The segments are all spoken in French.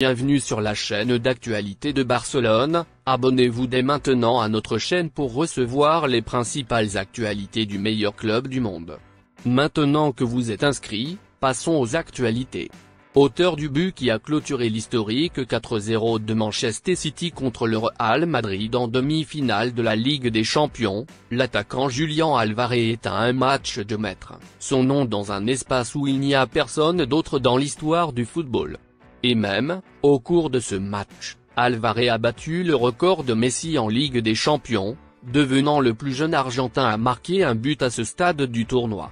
Bienvenue sur la chaîne d'actualité de Barcelone, abonnez-vous dès maintenant à notre chaîne pour recevoir les principales actualités du meilleur club du monde. Maintenant que vous êtes inscrit, passons aux actualités. Auteur du but qui a clôturé l'historique 4-0 de Manchester City contre le Real Madrid en demi-finale de la Ligue des Champions, l'attaquant Julián Álvarez est à un match de mettre son nom dans un espace où il n'y a personne d'autre dans l'histoire du football. Et même, au cours de ce match, Álvarez a battu le record de Messi en Ligue des Champions, devenant le plus jeune Argentin à marquer un but à ce stade du tournoi.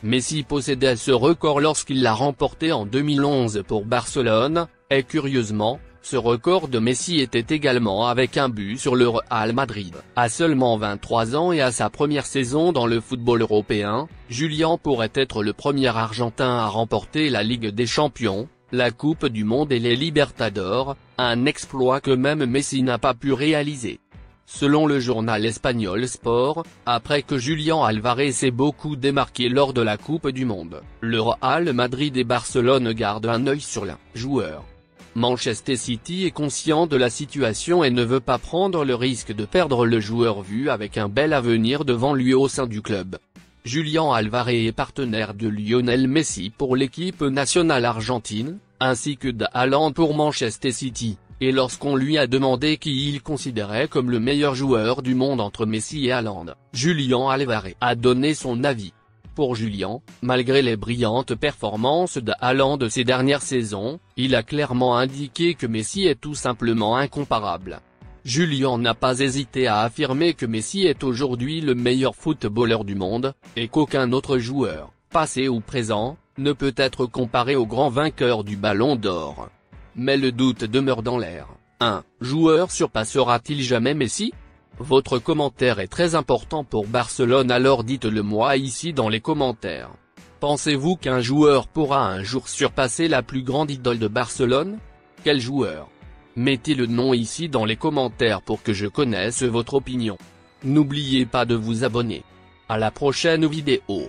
Messi possédait ce record lorsqu'il l'a remporté en 2011 pour Barcelone, et curieusement, ce record de Messi était également avec un but sur le Real Madrid. À seulement 23 ans et à sa première saison dans le football européen, Julián pourrait être le premier Argentin à remporter la Ligue des Champions, la Coupe du Monde et les Libertadores, un exploit que même Messi n'a pas pu réaliser. Selon le journal espagnol Sport, après que Julián Álvarez s'est beaucoup démarqué lors de la Coupe du Monde, le Real Madrid et Barcelone gardent un œil sur l'un joueur. Manchester City est conscient de la situation et ne veut pas prendre le risque de perdre le joueur vu avec un bel avenir devant lui au sein du club. Julián Álvarez est partenaire de Lionel Messi pour l'équipe nationale argentine, ainsi que d'Haaland pour Manchester City, et lorsqu'on lui a demandé qui il considérait comme le meilleur joueur du monde entre Messi et Haaland, Julián Álvarez a donné son avis. Pour Julián, malgré les brillantes performances d'Haaland de ces dernières saisons, il a clairement indiqué que Messi est tout simplement incomparable. Julián n'a pas hésité à affirmer que Messi est aujourd'hui le meilleur footballeur du monde, et qu'aucun autre joueur, passé ou présent, ne peut être comparé au grand vainqueur du Ballon d'Or. Mais le doute demeure dans l'air. Un joueur surpassera-t-il jamais Messi? Votre commentaire est très important pour Barcelone, alors dites-le moi ici dans les commentaires. Pensez-vous qu'un joueur pourra un jour surpasser la plus grande idole de Barcelone? Quel joueur? Mettez le nom ici dans les commentaires pour que je connaisse votre opinion. N'oubliez pas de vous abonner. À la prochaine vidéo.